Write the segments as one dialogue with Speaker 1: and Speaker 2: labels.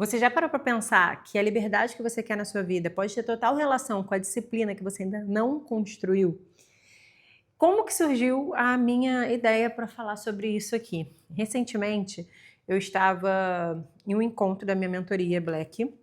Speaker 1: Você já parou para pensar que a liberdade que você quer na sua vida pode ter total relação com a disciplina que você ainda não construiu? Como que surgiu a minha ideia para falar sobre isso aqui? Recentemente, eu estava em um encontro da minha mentoria Black,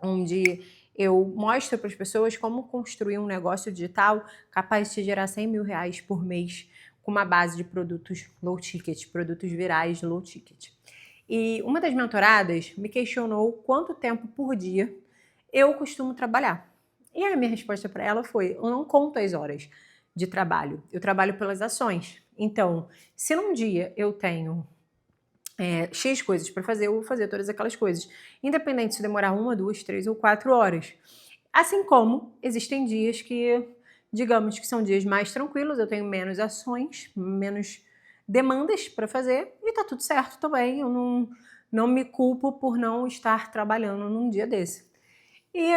Speaker 1: onde eu mostro para as pessoas como construir um negócio digital capaz de te gerar R$ 100.000 por mês com uma base de produtos low ticket, produtos virais low ticket. E uma das mentoradas me questionou quanto tempo por dia eu costumo trabalhar. E a minha resposta para ela foi: eu não conto as horas de trabalho, eu trabalho pelas ações. Então, se num dia eu tenho X coisas para fazer, eu vou fazer todas aquelas coisas, independente se demorar 1, 2, 3 ou 4 horas. Assim como existem dias que, digamos que são dias mais tranquilos, eu tenho menos ações, menos demandas para fazer e tá tudo certo também. Eu não me culpo por não estar trabalhando num dia desse. E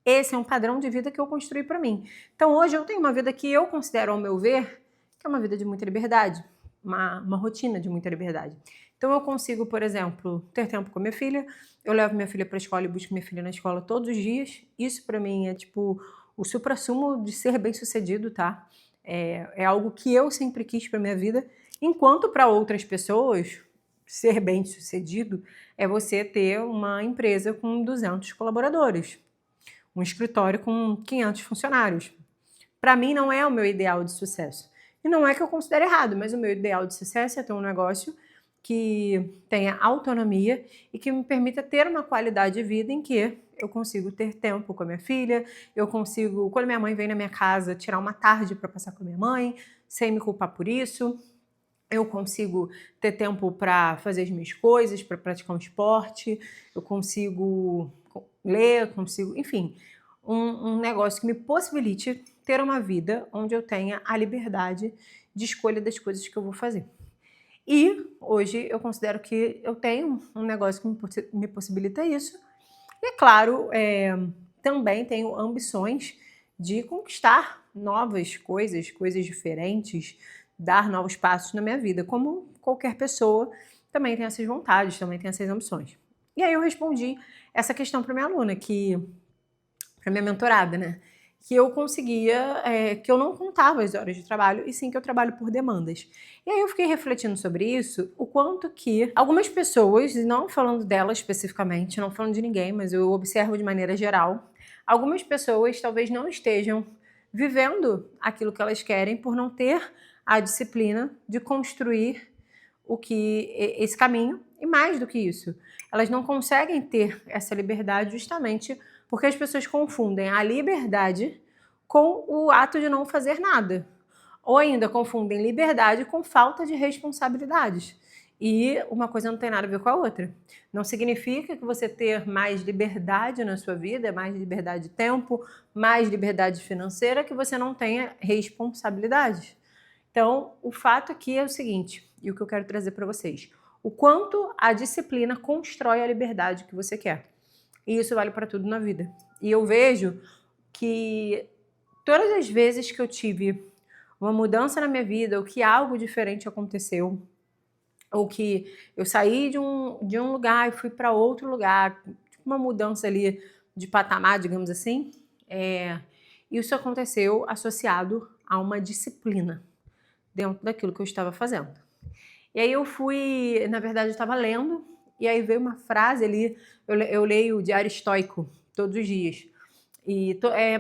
Speaker 1: esse é um padrão de vida que eu construí para mim. Então hoje eu tenho uma vida que eu considero, ao meu ver, que é uma vida de muita liberdade, uma rotina de muita liberdade. Então eu consigo, por exemplo, ter tempo com a minha filha, eu levo minha filha para a escola e busco minha filha na escola todos os dias. Isso para mim é tipo o suprassumo de ser bem-sucedido, tá? É algo que eu sempre quis para minha vida, enquanto para outras pessoas ser bem-sucedido é você ter uma empresa com 200 colaboradores, um escritório com 500 funcionários. Para mim não é o meu ideal de sucesso. E não é que eu considere errado, mas o meu ideal de sucesso é ter um negócio que tenha autonomia e que me permita ter uma qualidade de vida em que eu consigo ter tempo com a minha filha, eu consigo, quando minha mãe vem na minha casa, tirar uma tarde para passar com a minha mãe, sem me culpar por isso. Eu consigo ter tempo para fazer as minhas coisas, para praticar um esporte, eu consigo ler, enfim, um negócio que me possibilite ter uma vida onde eu tenha a liberdade de escolha das coisas que eu vou fazer. E hoje eu considero que eu tenho um negócio que me possibilita isso. E é claro, também tenho ambições de conquistar novas coisas, coisas diferentes, dar novos passos na minha vida, como qualquer pessoa também tem essas vontades, também tem essas ambições. E aí eu respondi essa questão para minha aluna, para minha mentorada, né? Que eu conseguia, que eu não contava as horas de trabalho, e sim que eu trabalho por demandas. E aí eu fiquei refletindo sobre isso, o quanto que algumas pessoas, não falando delas especificamente, não falando de ninguém, mas eu observo de maneira geral, algumas pessoas talvez não estejam vivendo aquilo que elas querem por não ter a disciplina de construir esse caminho, e mais do que isso, elas não conseguem ter essa liberdade justamente porque as pessoas confundem a liberdade com o ato de não fazer nada. Ou ainda confundem liberdade com falta de responsabilidades. E uma coisa não tem nada a ver com a outra. Não significa que você ter mais liberdade na sua vida, mais liberdade de tempo, mais liberdade financeira, que você não tenha responsabilidades. Então, o fato aqui é o seguinte, e o que eu quero trazer para vocês: o quanto a disciplina constrói a liberdade que você quer. E isso vale para tudo na vida. E eu vejo que todas as vezes que eu tive uma mudança na minha vida, ou que algo diferente aconteceu, ou que eu saí de um lugar e fui para outro lugar, tipo uma mudança ali de patamar, digamos assim, isso aconteceu associado a uma disciplina dentro daquilo que eu estava fazendo. E aí eu fui, na verdade eu estava lendo, e aí veio uma frase ali, eu leio o Diário Estoico todos os dias. E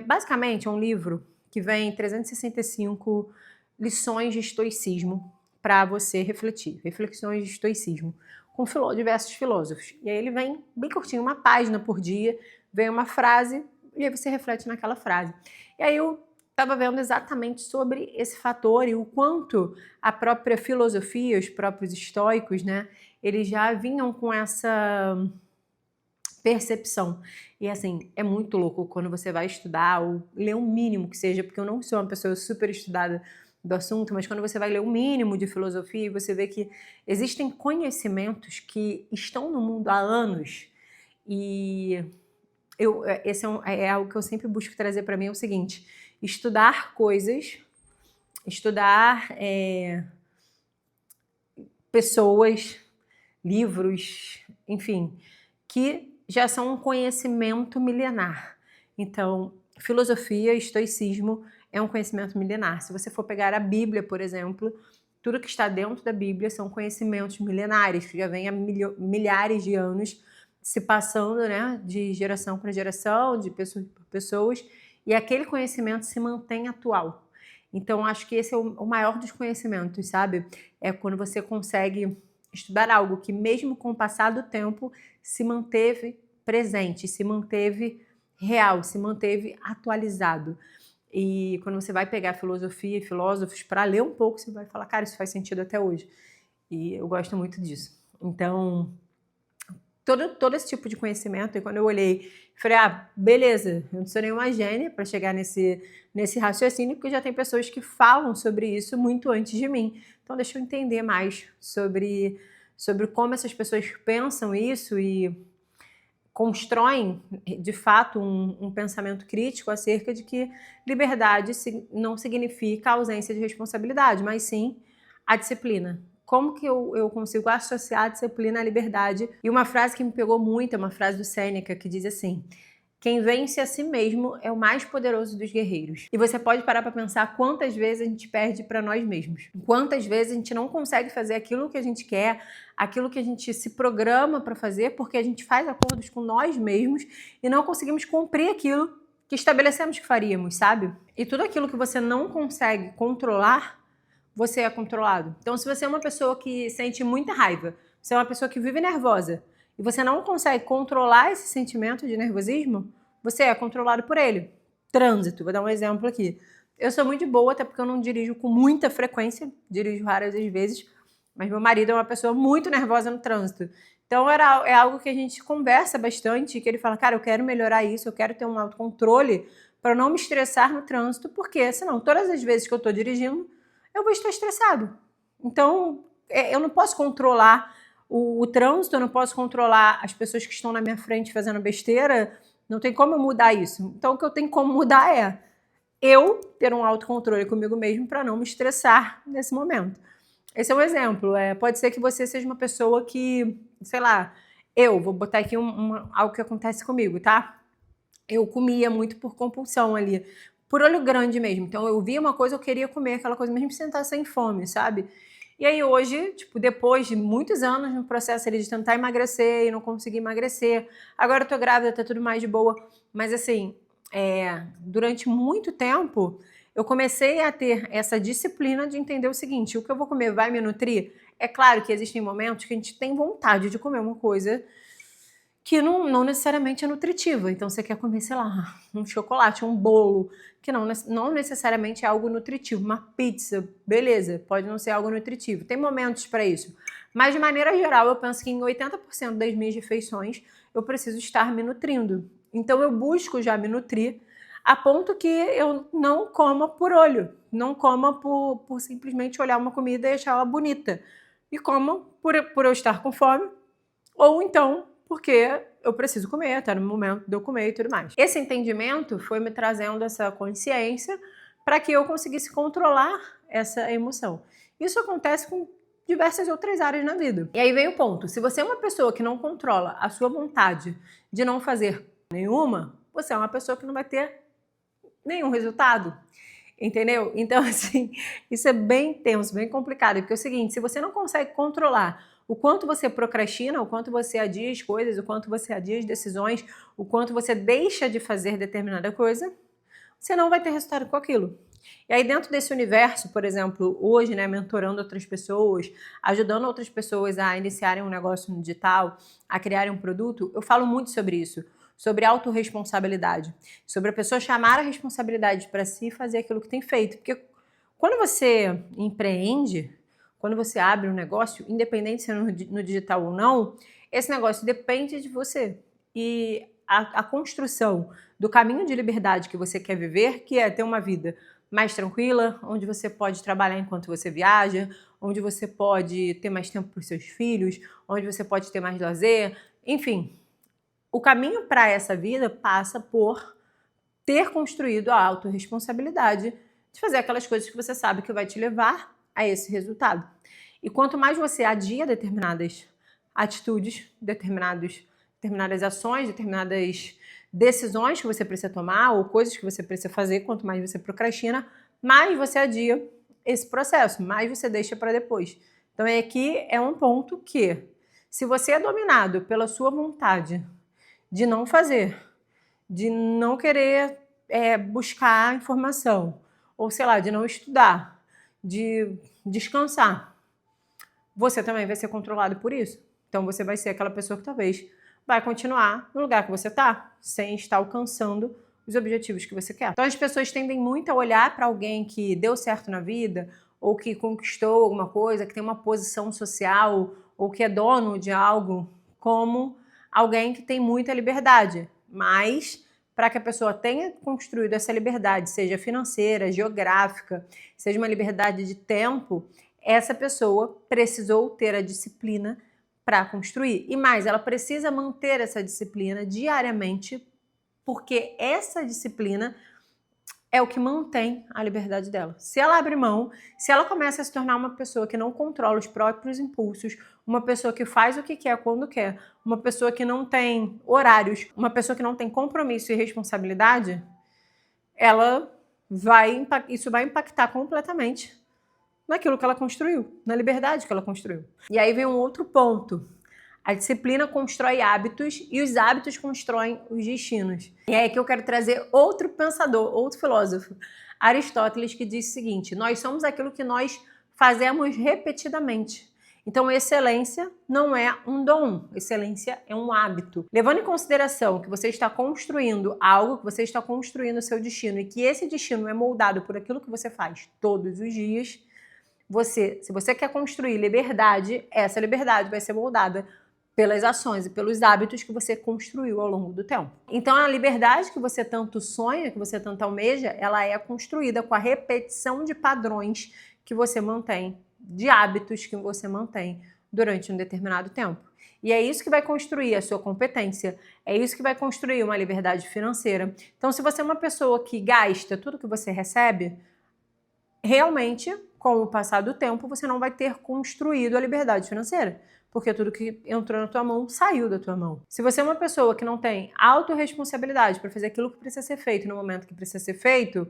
Speaker 1: basicamente é um livro que vem 365 lições de estoicismo para você refletir, reflexões de estoicismo, com diversos filósofos. E aí ele vem bem curtinho, uma página por dia, vem uma frase, e aí você reflete naquela frase. E aí eu estava vendo exatamente sobre esse fator e o quanto a própria filosofia, os próprios estoicos, né, eles já vinham com essa percepção. E assim, é muito louco quando você vai estudar ou ler o mínimo que seja, porque eu não sou uma pessoa super estudada do assunto, mas quando você vai ler o mínimo de filosofia, você vê que existem conhecimentos que estão no mundo há anos. E esse é algo que eu sempre busco trazer para mim, é o seguinte: estudar coisas, estudar pessoas, livros, enfim, que já são um conhecimento milenar. Então, filosofia, estoicismo é um conhecimento milenar. Se você for pegar a Bíblia, por exemplo, tudo que está dentro da Bíblia são conhecimentos milenares, que já vêm há milhares de anos se passando, né, de geração para geração, de pessoas para pessoas, e aquele conhecimento se mantém atual. Então, acho que esse é o maior dos conhecimentos, sabe? É quando você consegue estudar algo que, mesmo com o passar do tempo, se manteve presente, se manteve real, se manteve atualizado. E quando você vai pegar filosofia e filósofos para ler um pouco, você vai falar, cara, isso faz sentido até hoje. E eu gosto muito disso. Então, todo esse tipo de conhecimento, e quando eu olhei, falei, beleza, eu não sou nenhuma gênia para chegar nesse raciocínio, porque já tem pessoas que falam sobre isso muito antes de mim. Então, deixa eu entender mais sobre como essas pessoas pensam isso e constroem, de fato, um pensamento crítico acerca de que liberdade não significa a ausência de responsabilidade, mas sim a disciplina. Como que eu consigo associar a disciplina à liberdade? E uma frase que me pegou muito é uma frase do Sêneca que diz assim: quem vence a si mesmo é o mais poderoso dos guerreiros. E você pode parar para pensar quantas vezes a gente perde para nós mesmos. Quantas vezes a gente não consegue fazer aquilo que a gente quer, aquilo que a gente se programa para fazer, porque a gente faz acordos com nós mesmos e não conseguimos cumprir aquilo que estabelecemos que faríamos, sabe? E tudo aquilo que você não consegue controlar, você é controlado. Então, se você é uma pessoa que sente muita raiva, você é uma pessoa que vive nervosa, e você não consegue controlar esse sentimento de nervosismo, você é controlado por ele. Trânsito, vou dar um exemplo aqui. Eu sou muito boa, até porque eu não dirijo com muita frequência, dirijo raras vezes, mas meu marido é uma pessoa muito nervosa no trânsito. Então é algo que a gente conversa bastante, que ele fala, cara, eu quero melhorar isso, eu quero ter um autocontrole para não me estressar no trânsito, porque senão todas as vezes que eu estou dirigindo, eu vou estar estressado. Então, eu não posso controlar o trânsito, eu não posso controlar as pessoas que estão na minha frente fazendo besteira, não tem como eu mudar isso. Então, o que eu tenho como mudar é eu ter um autocontrole comigo mesmo para não me estressar nesse momento. Esse é um exemplo. Pode ser que você seja uma pessoa que, sei lá, eu vou botar aqui algo que acontece comigo, tá? Eu comia muito por compulsão ali, por olho grande mesmo. Então, eu via uma coisa, eu queria comer aquela coisa, mesmo sem estar sem fome, sabe? E aí hoje, depois de muitos anos no processo ali de tentar emagrecer e não conseguir emagrecer, agora eu tô grávida, tá tudo mais de boa, mas assim, durante muito tempo, eu comecei a ter essa disciplina de entender o seguinte, o que eu vou comer vai me nutrir? É claro que existem momentos que a gente tem vontade de comer uma coisa que não necessariamente é nutritiva. Então você quer comer, sei lá, um chocolate, um bolo, que não necessariamente é algo nutritivo. Uma pizza, beleza, pode não ser algo nutritivo. Tem momentos para isso. Mas de maneira geral, eu penso que em 80% das minhas refeições eu preciso estar me nutrindo. Então eu busco já me nutrir a ponto que eu não coma por olho, não coma por simplesmente olhar uma comida e achar ela bonita. E como por eu estar com fome, ou então porque eu preciso comer, até no momento de eu comer e tudo mais. Esse entendimento foi me trazendo essa consciência para que eu conseguisse controlar essa emoção. Isso acontece com diversas outras áreas na vida. E aí vem o ponto, se você é uma pessoa que não controla a sua vontade de não fazer nenhuma, você é uma pessoa que não vai ter nenhum resultado. Entendeu? Então, assim, isso é bem tenso, bem complicado, porque é o seguinte, se você não consegue controlar o quanto você procrastina, o quanto você adia as coisas, o quanto você adia as decisões, o quanto você deixa de fazer determinada coisa, você não vai ter resultado com aquilo. E aí dentro desse universo, por exemplo, hoje, né, mentorando outras pessoas, ajudando outras pessoas a iniciarem um negócio no digital, a criarem um produto, eu falo muito sobre isso, sobre autorresponsabilidade, sobre a pessoa chamar a responsabilidade para si e fazer aquilo que tem feito. Porque quando você empreende, quando você abre um negócio, independente se é no digital ou não, esse negócio depende de você. E a construção do caminho de liberdade que você quer viver, que é ter uma vida mais tranquila, onde você pode trabalhar enquanto você viaja, onde você pode ter mais tempo para os seus filhos, onde você pode ter mais lazer, enfim. O caminho para essa vida passa por ter construído a autorresponsabilidade de fazer aquelas coisas que você sabe que vai te levar a esse resultado. E quanto mais você adia determinadas atitudes, determinadas ações, determinadas decisões que você precisa tomar ou coisas que você precisa fazer. Quanto mais você procrastina, mais você adia esse processo, mais você deixa para depois. Então aqui é um ponto que, se você é dominado pela sua vontade de não fazer, de não querer buscar informação, ou sei lá, de não estudar, de descansar, você também vai ser controlado por isso. Então você vai ser aquela pessoa que talvez vai continuar no lugar que você está, sem estar alcançando os objetivos que você quer. Então as pessoas tendem muito a olhar para alguém que deu certo na vida, ou que conquistou alguma coisa, que tem uma posição social, ou que é dono de algo, como alguém que tem muita liberdade. Mas para que a pessoa tenha construído essa liberdade, seja financeira, geográfica, seja uma liberdade de tempo, essa pessoa precisou ter a disciplina para construir. E mais, ela precisa manter essa disciplina diariamente, porque essa disciplina é o que mantém a liberdade dela. Se ela abre mão, se ela começa a se tornar uma pessoa que não controla os próprios impulsos, uma pessoa que faz o que quer quando quer, uma pessoa que não tem horários, uma pessoa que não tem compromisso e responsabilidade, isso vai impactar completamente naquilo que ela construiu, na liberdade que ela construiu. E aí vem um outro ponto. A disciplina constrói hábitos e os hábitos constroem os destinos. E é aí que eu quero trazer outro pensador, outro filósofo, Aristóteles, que diz o seguinte: nós somos aquilo que nós fazemos repetidamente. Então, excelência não é um dom, excelência é um hábito. Levando em consideração que você está construindo algo, que você está construindo o seu destino e que esse destino é moldado por aquilo que você faz todos os dias, se você quer construir liberdade, essa liberdade vai ser moldada pelas ações e pelos hábitos que você construiu ao longo do tempo. Então, a liberdade que você tanto sonha, que você tanto almeja, ela é construída com a repetição de padrões que você mantém, de hábitos que você mantém durante um determinado tempo. E é isso que vai construir a sua competência, é isso que vai construir uma liberdade financeira. Então, se você é uma pessoa que gasta tudo que você recebe, realmente, com o passar do tempo, você não vai ter construído a liberdade financeira, porque tudo que entrou na tua mão saiu da tua mão. Se você é uma pessoa que não tem autorresponsabilidade para fazer aquilo que precisa ser feito no momento que precisa ser feito,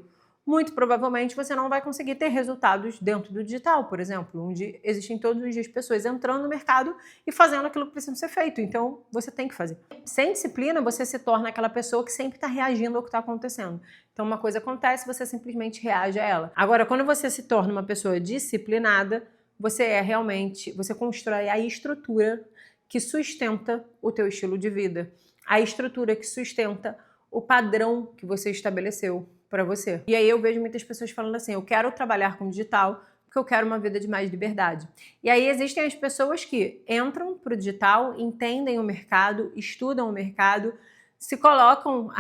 Speaker 1: muito provavelmente você não vai conseguir ter resultados dentro do digital, por exemplo, onde existem todos os dias pessoas entrando no mercado e fazendo aquilo que precisa ser feito. Então, você tem que fazer. Sem disciplina, você se torna aquela pessoa que sempre está reagindo ao que está acontecendo. Então, uma coisa acontece, você simplesmente reage a ela. Agora, quando você se torna uma pessoa disciplinada, você constrói a estrutura que sustenta o teu estilo de vida, a estrutura que sustenta o padrão que você estabeleceu para você. E aí eu vejo muitas pessoas falando assim: eu quero trabalhar com digital porque eu quero uma vida de mais liberdade. E aí existem as pessoas que entram para o digital, entendem o mercado, estudam o mercado, se colocam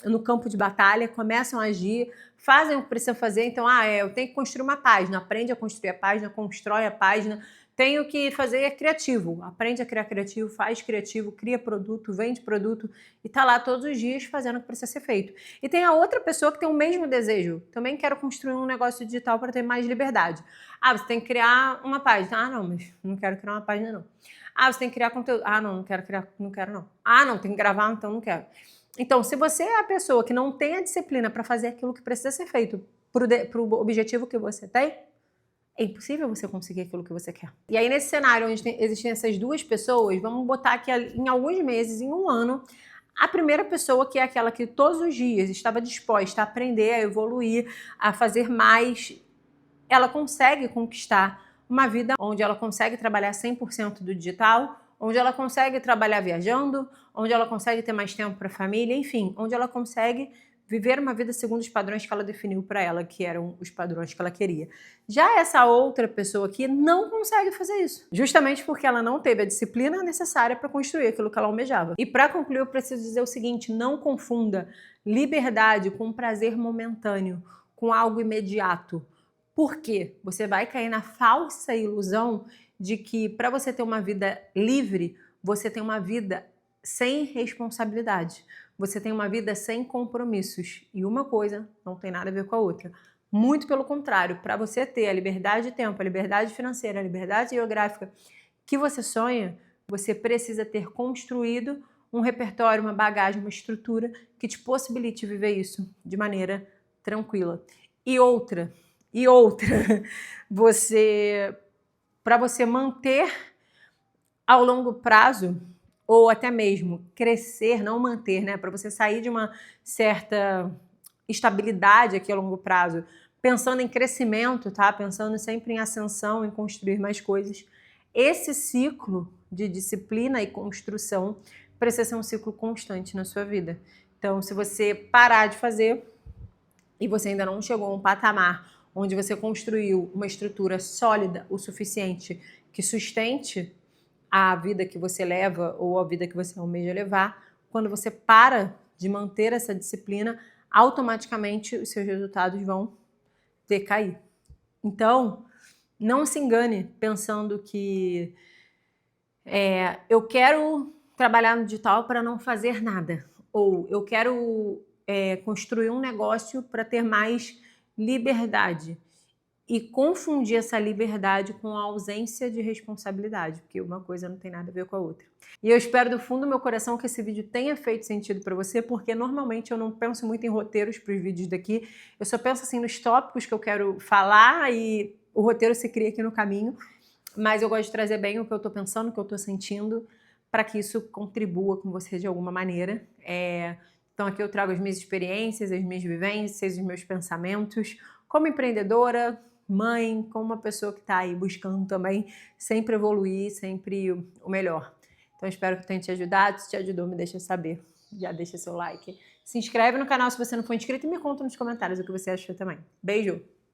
Speaker 1: no campo de batalha, começam a agir, fazem o que precisam fazer. Então, eu tenho que construir uma página, aprende a construir a página, constrói a página. Tenho que fazer criativo, aprende a criar criativo, faz criativo, cria produto, vende produto e tá lá todos os dias fazendo o que precisa ser feito. E tem a outra pessoa que tem o mesmo desejo, também quero construir um negócio digital para ter mais liberdade. Você tem que criar uma página. Não, mas não quero criar uma página não. Você tem que criar conteúdo. Não quero criar, não quero não. Não, tem que gravar, então não quero. Então, se você é a pessoa que não tem a disciplina para fazer aquilo que precisa ser feito para o objetivo que você tem, é impossível você conseguir aquilo que você quer. E aí, nesse cenário onde existem essas duas pessoas, vamos botar que em alguns meses, em um ano, a primeira pessoa, que é aquela que todos os dias estava disposta a aprender, a evoluir, a fazer mais, ela consegue conquistar uma vida onde ela consegue trabalhar 100% do digital, onde ela consegue trabalhar viajando, onde ela consegue ter mais tempo para a família, enfim, onde ela consegue viver uma vida segundo os padrões que ela definiu para ela, que eram os padrões que ela queria. Já essa outra pessoa aqui não consegue fazer isso, justamente porque ela não teve a disciplina necessária para construir aquilo que ela almejava. E para concluir, eu preciso dizer o seguinte: não confunda liberdade com prazer momentâneo, com algo imediato. Por quê? Você vai cair na falsa ilusão de que para você ter uma vida livre, você tem uma vida sem responsabilidade. Você tem uma vida sem compromissos. E uma coisa não tem nada a ver com a outra. Muito pelo contrário, para você ter a liberdade de tempo, a liberdade financeira, a liberdade geográfica que você sonha, você precisa ter construído um repertório, uma bagagem, uma estrutura que te possibilite viver isso de maneira tranquila. E outra, para você manter ao longo prazo, ou até mesmo crescer, não manter, né? Para você sair de uma certa estabilidade aqui a longo prazo, pensando em crescimento, tá? Pensando sempre em ascensão, em construir mais coisas. Esse ciclo de disciplina e construção precisa ser um ciclo constante na sua vida. Então, se você parar de fazer e você ainda não chegou a um patamar onde você construiu uma estrutura sólida o suficiente que sustente a vida que você leva ou a vida que você almeja levar, quando você para de manter essa disciplina, automaticamente os seus resultados vão decair. Então, não se engane pensando que eu quero trabalhar no digital para não fazer nada, ou eu quero construir um negócio para ter mais liberdade. E confundir essa liberdade com a ausência de responsabilidade, porque uma coisa não tem nada a ver com a outra. E eu espero do fundo do meu coração que esse vídeo tenha feito sentido para você, porque normalmente eu não penso muito em roteiros para os vídeos daqui, eu só penso assim nos tópicos que eu quero falar e o roteiro se cria aqui no caminho, mas eu gosto de trazer bem o que eu estou pensando, o que eu estou sentindo, para que isso contribua com você de alguma maneira. Então aqui eu trago as minhas experiências, as minhas vivências, os meus pensamentos, como empreendedora, mãe, como uma pessoa que está aí buscando também sempre evoluir, sempre o melhor. Então espero que tenha te ajudado. Se te ajudou, me deixa saber. Já deixa seu like. Se inscreve no canal se você não for inscrito e me conta nos comentários o que você achou também. Beijo!